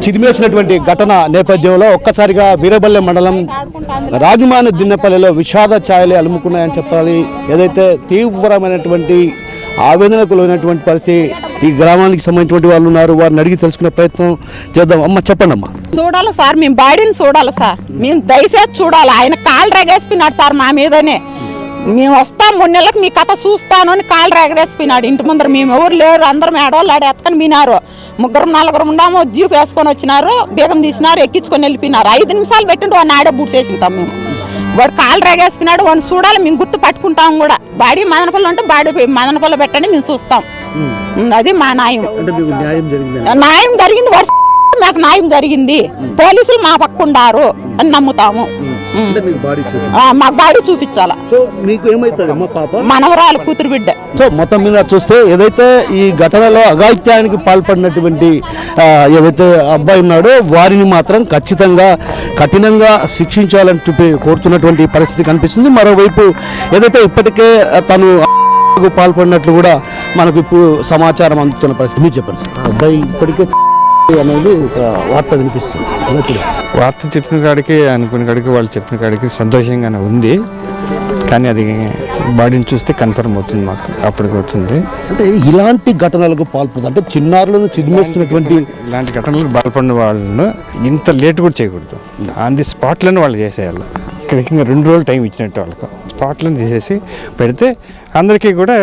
చిదిమేసినటువంటి ఘటన నేపథ్యంలో ఒక్కసారిగా వీరబల్లె మండలం రాగిమాను దిన్నెపల్లిలో విషాద ఛాయలే అలుముకున్నాయని చెప్పాలి. ఏదైతే తీవ్రమైనటువంటి ఆవేదనకు లోనటువంటి పరిస్థితి ఈ గ్రామానికి సంబంధించినటువంటి వాళ్ళు ఉన్నారు. వారిని అడిగి తెలుసుకునే ప్రయత్నం చేద్దాం. అమ్మ చెప్పండి అమ్మా. చూడాలి సార్, మేము బాడీని చూడాలి సార్, మేము దయచేసి చూడాలి. ఆయన కాళ్ళు రేగేసిపోయినాడు సార్ మా మీదనే. మేము వస్తాం 3 నెలలకు మీ కథ చూస్తాను అని కాళ్ళు రేగడేసిపోయినాడు ఇంటి ముందర. మేము ఎవరు లేరు, అందరం ఏడవాళ్ళు ఆడ ఎత్తకని వినారు. 3-4 ఉన్నాము, జీప్ వేసుకొని వచ్చినారు, బేగం తీసినారు, ఎక్కించుకొని వెళ్ళిపోయినారు. 5 నిమిషాలు పెట్టిండు వాడిని ఆడే బూడ్చేసింటాం మేము. వాడు కాళ్ళు రేగేసిపోయినాడు, వాడిని చూడాలి, మేము గుర్తు పట్టుకుంటాం కూడా. బాడీ మదనపల్లి ఉంటే బాడీ మదనపల్లి పెట్టండి, మేము చూస్తాం. అది మా న్యాయం. న్యాయం జరిగింది, మాకు న్యాయం జరిగింది, పోలీసులు మా పక్క ఉండారు అని నమ్ముతాము. మాకు బాడీ చూపించాలా. మనవరాలు కూతురు బిడ్డ. సో మొత్తం మీద చూస్తే ఏదైతే ఈ ఘటనలో అఘాయిత్యానికి పాల్పడినటువంటి ఏదైతే అబ్బాయి ఉన్నాడో వారిని మాత్రం ఖచ్చితంగా కఠినంగా శిక్షించాలని చెప్పి కోరుతున్నటువంటి పరిస్థితి కనిపిస్తుంది. మరోవైపు ఏదైతే ఇప్పటికే తను పాల్పడినట్లు కూడా మనకు ఇప్పుడు సమాచారం అందుతున్న పరిస్థితి. మీరు చెప్పండి సార్. అబ్బాయి ఇప్పటికే అనేది ఒక వార్త వినిపిస్తుంది. వార్త చెప్పిన కాడికి అనుకున్న కాడికి వాళ్ళు చెప్పిన కాడికి సంతోషంగానే ఉంది, కానీ అది బాడీని చూస్తే కన్ఫర్మ్ అవుతుంది, మాకు అప్పటికి వచ్చింది. అంటే ఇలాంటి ఘటనలకు పాల్పడుతుంది అంటే చిన్నారులను చిదిమేస్తున్నటువంటి ఇలాంటి ఘటనలకు పాల్పడిన వాళ్ళను ఇంత లేట్ కూడా చేయకూడదు. ఆన్ ది స్పాట్లను వాళ్ళు చేసేయాలి. ఇక్కడికి ఇంకా 2 రోజులు టైం ఇచ్చినట్టు వాళ్ళకు స్పాట్లను తీసేసి పెడితే అందరికీ కూడా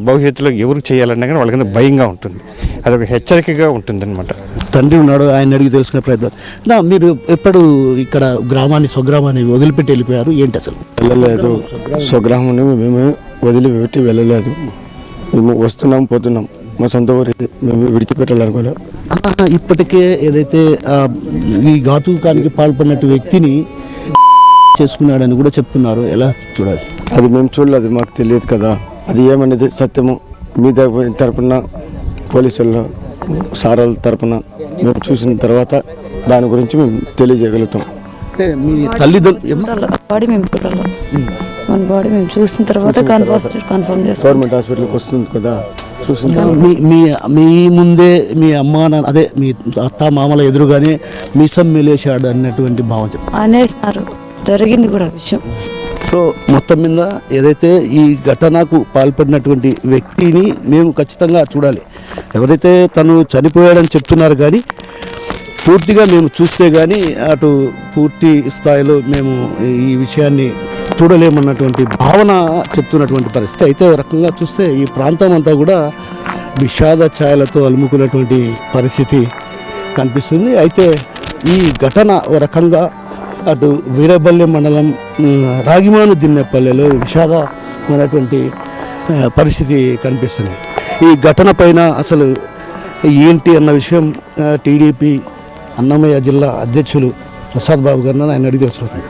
భవిష్యత్తులో ఎవరికి చేయాలన్నా కానీ వాళ్ళకి భయంగా ఉంటుంది, అదొక హెచ్చరికగా ఉంటుంది అనమాట. తండ్రి ఉన్నాడు, ఆయన అడిగి తెలుసుకునే ప్రయత్నం. మీరు ఎప్పుడు ఇక్కడ స్వగ్రామాన్ని వదిలిపెట్టి వెళ్ళిపోయారు ఏంటి అసలు? వెళ్ళలేదు, స్వగ్రామాన్ని మేము వదిలిపెట్టి వెళ్ళలేదు. మేము వస్తున్నాం పోతున్నాం, మా సొంత ఊరి మేము విడిచిపెట్టాలనుకోలేదు. ఇప్పటికే ఏదైతే ఈ ఘాతుకానికి పాల్పడినట్టు వ్యక్తిని చేసుకున్నాడని కూడా చెప్తున్నారు. ఎలా చూడాలి? అది మేము చూడలేదు, మాకు తెలియదు కదా అది ఏమనేది సత్యము. మీ తరపున పోలీసుల సారాల తరపున మేము చూసిన తర్వాత దాని గురించి మేము తెలియజేయగలుగుతాం. మీ తల్లిదండ్రులు బాడీ మేము చూడాలి, మన బాడీ మేము చూసిన తర్వాత కన్ఫర్మ్ చేస్తాం. గవర్నమెంట్ హాస్పిటల్కి వస్తుంది కదా చూసిన మీ ముందే మీ అమ్మ అదే మీ అత్త మామల ఎదురుగానే మీసం మెలేశాడు అన్నటువంటి భావం అనేసినారు, జరిగింది కూడా విషయం. సో మొత్తం మీద ఏదైతే ఈ ఘటనకు పాల్పడినటువంటి వ్యక్తిని మేము ఖచ్చితంగా చూడాలి. ఎవరైతే తను చనిపోయాడని చెప్తున్నారు కానీ పూర్తిగా మేము చూస్తే కానీ అటు పూర్తి స్థాయిలో మేము ఈ విషయాన్ని చూడలేమన్నటువంటి భావన చెప్తున్నటువంటి పరిస్థితి. అయితే ఒక రకంగా చూస్తే ఈ ప్రాంతం అంతా కూడా విషాద ఛాయలతో అలుముకున్నటువంటి పరిస్థితి కనిపిస్తుంది. అయితే ఈ ఘటన ఒక రకంగా అటు వీరబల్లె మండలం రాగిమాను దిన్నెపల్లెలో విషాదమైనటువంటి పరిస్థితి కనిపిస్తుంది. ఈ ఘటన పైన అసలు ఏంటి అన్న విషయం టీడీపీ అన్నమయ్య జిల్లా అధ్యక్షులు ప్రసాద్ బాబు గారిని ఆయన అడిగి తెలుసుకుంటుంది.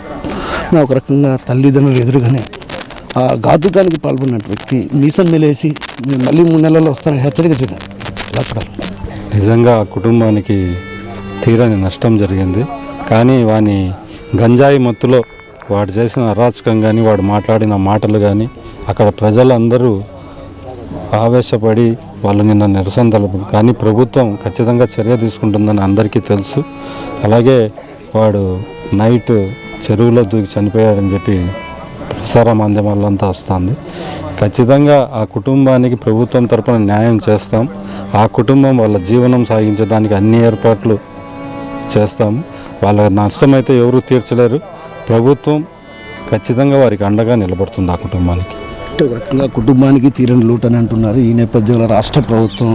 ఒక రకంగా తల్లిదండ్రులు ఎదురుగానే ఆ ఘాతుకానికి పాల్పడినట్టు వ్యక్తి మీసం మెలేసి మళ్ళీ 3 నెలల్లో వస్తానని హెచ్చరిక చూడాలి. ఎలా చూడాలి? నిజంగా ఆ కుటుంబానికి తీరని నష్టం జరిగింది. కానీ వాని గంజాయి మత్తులో వాడు చేసిన అరాచకం కానీ వాడు మాట్లాడిన మాటలు కానీ అక్కడ ప్రజలందరూ ఆవేశపడి వాళ్ళు నిన్న నిరసన తెలుపు. కానీ ప్రభుత్వం ఖచ్చితంగా చర్య తీసుకుంటుందని అందరికీ తెలుసు. అలాగే వాడు నైట్ చెరువులో దూకి చనిపోయాడని చెప్పి ప్రసార మాధ్యమాలంతా వస్తుంది. ఖచ్చితంగా ఆ కుటుంబానికి ప్రభుత్వం తరపున న్యాయం చేస్తాం. ఆ కుటుంబం వాళ్ళ జీవనం సాగించడానికి అన్ని ఏర్పాట్లు చేస్తాము. వాళ్ళ నష్టమైతే ఎవరూ తీర్చలేరు. ప్రభుత్వం ఖచ్చితంగా వారికి అండగా నిలబడుతుంది ఆ కుటుంబానికి. ఒక రకంగా కుటుంబానికి తీరని లోటు అని అంటున్నారు. ఈ నేపథ్యంలో రాష్ట్ర ప్రభుత్వం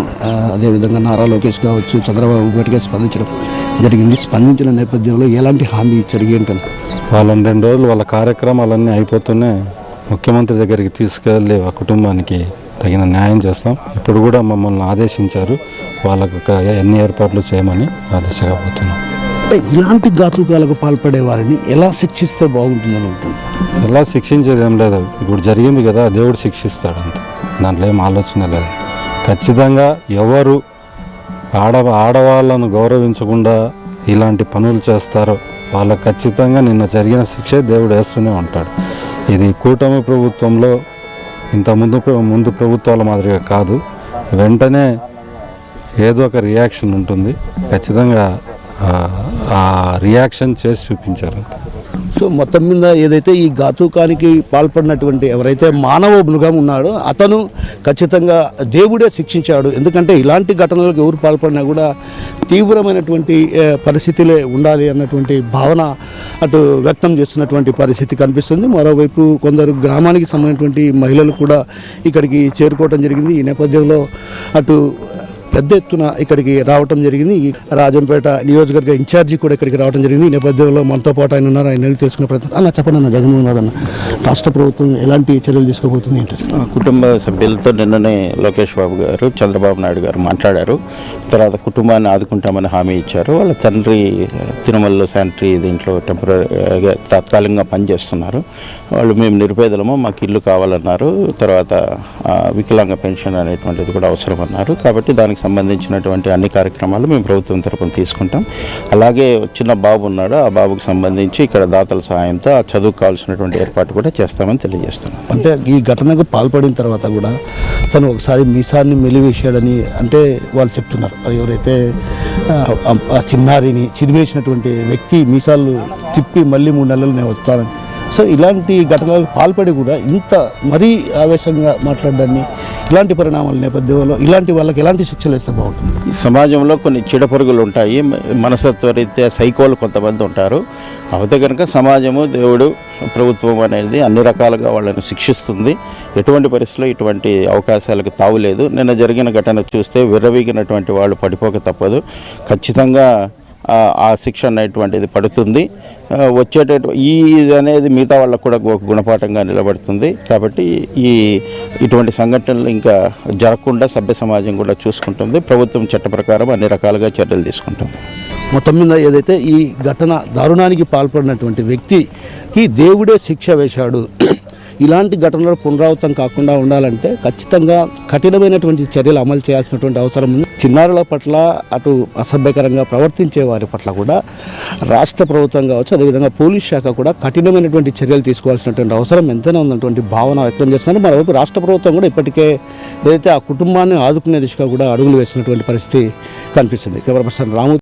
అదేవిధంగా నారా లోకేష్ కావచ్చు చంద్రబాబు ఇప్పటికే స్పందించడం జరిగింది. స్పందించిన నేపథ్యంలో ఎలాంటి హామీ ఇచ్చారు ఏంటని? వాళ్ళని 2 రోజులు వాళ్ళ కార్యక్రమాలన్నీ అయిపోతూనే ముఖ్యమంత్రి దగ్గరికి తీసుకెళ్ళి ఆ కుటుంబానికి తగిన న్యాయం చేస్తాం. ఇప్పుడు కూడా మమ్మల్ని ఆదేశించారు వాళ్ళకు ఎన్ని ఏర్పాట్లు చేయమని ఆదేశంగా పోతున్నాం. ఇలాంటి ఘాతుకాలకు పాల్పడే వారిని ఎలా శిక్షిస్తే బాగుంటుందని ఉంటుంది? ఎలా శిక్షించేది ఏం లేదు, ఇప్పుడు జరిగింది కదా దేవుడు శిక్షిస్తాడు అంతే, దాంట్లో ఏం ఆలోచన లేదు. ఖచ్చితంగా ఎవరు ఆడవాళ్ళను గౌరవించకుండా ఇలాంటి పనులు చేస్తారో వాళ్ళకు ఖచ్చితంగా నిన్న జరిగిన శిక్షే దేవుడు వేస్తూనే ఉంటాడు. ఇది కూటమి ప్రభుత్వంలో ముందు ప్రభుత్వాల మాదిరిగా కాదు, వెంటనే ఏదో ఒక రియాక్షన్ ఉంటుంది. ఖచ్చితంగా ఆ రియాక్షన్ చేసి చూపించారు. సో మొత్తం మీద ఏదైతే ఈ ఘాతుకానికి పాల్పడినటువంటి ఎవరైతే మానవ మృగం ఉన్నాడో అతను ఖచ్చితంగా దేవుడే శిక్షించాడు. ఎందుకంటే ఇలాంటి ఘటనలకు ఎవరు పాల్పడినా కూడా తీవ్రమైనటువంటి పరిస్థితులే ఉండాలి అన్నటువంటి భావన అటు వ్యక్తం చేస్తున్నటువంటి పరిస్థితి కనిపిస్తుంది. మరోవైపు కొందరు గ్రామానికి సంబంధించినటువంటి మహిళలు కూడా ఇక్కడికి చేరుకోవడం జరిగింది. ఈ నేపథ్యంలో అటు పెద్ద ఎత్తున ఇక్కడికి రావటం జరిగింది. రాజంపేట నియోజకవర్గ ఇన్ఛార్జి కూడా ఇక్కడికి రావడం జరిగింది. ఈ నేపథ్యంలో మనతో పాటు ఆయన ఉన్నారు. ఆయన తెలుసుకునే ప్రయత్నం అన్న చెప్పండి అన్న, జగన్మోహన్ రెడ్డి అన్న రాష్ట్ర ప్రభుత్వం ఎలాంటి చర్యలు తీసుకోబోతుంది ఏంటి? కుటుంబ సభ్యులతో నిన్ననే లోకేష్ బాబు గారు, చంద్రబాబు నాయుడు గారు మాట్లాడారు. తర్వాత కుటుంబాన్ని ఆదుకుంటామని హామీ ఇచ్చారు. వాళ్ళ తండ్రి తిరుమలలో శానిటరీ దీంట్లో టెంపరీగా తాత్కాలికంగా పనిచేస్తున్నారు. వాళ్ళు మేము నిరుపేదలము, మాకు ఇల్లు కావాలన్నారు. తర్వాత వికలాంగ పెన్షన్ అనేటువంటిది కూడా అవసరం అన్నారు. కాబట్టి దానికి సంబంధించినటువంటి అన్ని కార్యక్రమాలు మేము ప్రభుత్వం తరపున తీసుకుంటాం. అలాగే చిన్న బాబు ఉన్నాడు, ఆ బాబుకు సంబంధించి ఇక్కడ దాతల సహాయంతో ఆ చదువుకు కావాల్సినటువంటి ఏర్పాటు కూడా చేస్తామని తెలియజేస్తున్నాం. అంటే ఈ ఘటనకు పాల్పడిన తర్వాత కూడా తను ఒకసారి మీసాన్ని మెలివేశాడని అంటే వాళ్ళు చెప్తున్నారు. అది ఎవరైతే ఆ చిన్నారిని చిరివేసినటువంటి వ్యక్తి మీసాలు తిప్పి మళ్ళీ 3 నెలలు నేను వస్తానని, సో ఇలాంటి ఘటనలకు పాల్పడి కూడా ఇంత మరీ ఆవేశంగా మాట్లాడడాన్ని, ఇలాంటి పరిణామాల నేపథ్యంలో ఇలాంటి వాళ్ళకి ఎలాంటి శిక్షలు వేస్తే బాగుంటుంది? ఈ సమాజంలో కొన్ని చెడపరుగులు ఉంటాయి, మనస్తత్వరీత్యా సైకోలు కొంతమంది ఉంటారు. అయితే కనుక సమాజము, దేవుడు, ప్రభుత్వం అనేది అన్ని రకాలుగా వాళ్ళని శిక్షిస్తుంది. ఎటువంటి పరిస్థితుల్లో ఇటువంటి అవకాశాలకు తావులేదు. నిన్న జరిగిన ఘటన చూస్తే విర్రవీగినటువంటి వాళ్ళు పడిపోక తప్పదు. ఖచ్చితంగా ఆ శిక్ష అనేటువంటిది పడుతుంది. ఇది అనేది మిగతా వాళ్ళకు కూడా ఒక గుణపాఠంగా నిలబడుతుంది. కాబట్టి ఇటువంటి సంఘటనలు ఇంకా జరగకుండా సభ్య సమాజం కూడా చూసుకుంటుంది. ప్రభుత్వం చట్ట ప్రకారం అన్ని రకాలుగా చర్యలు తీసుకుంటుంది. మొత్తం మీద ఏదైతే ఈ ఘటన దారుణానికి పాల్పడినటువంటి వ్యక్తికి దేవుడే శిక్ష వేశాడు. ఇలాంటి ఘటనలు పునరావృతం కాకుండా ఉండాలంటే ఖచ్చితంగా కఠినమైనటువంటి చర్యలు అమలు చేయాల్సినటువంటి అవసరం ఉంది. చిన్నారుల పట్ల అటు అసభ్యకరంగా ప్రవర్తించే వారి పట్ల కూడా రాష్ట్ర ప్రభుత్వం కావచ్చు, అదేవిధంగా పోలీస్ శాఖ కూడా కఠినమైనటువంటి చర్యలు తీసుకోవాల్సినటువంటి అవసరం ఎంతైనా ఉన్నటువంటి భావన వ్యక్తం చేస్తున్నారు. మరోవైపు రాష్ట్ర ప్రభుత్వం కూడా ఇప్పటికే ఏదైతే ఆ కుటుంబాన్ని ఆదుకునే దిశగా కూడా అడుగులు వేసినటువంటి పరిస్థితి కనిపిస్తుంది. కెమెరా పర్సన్ రాము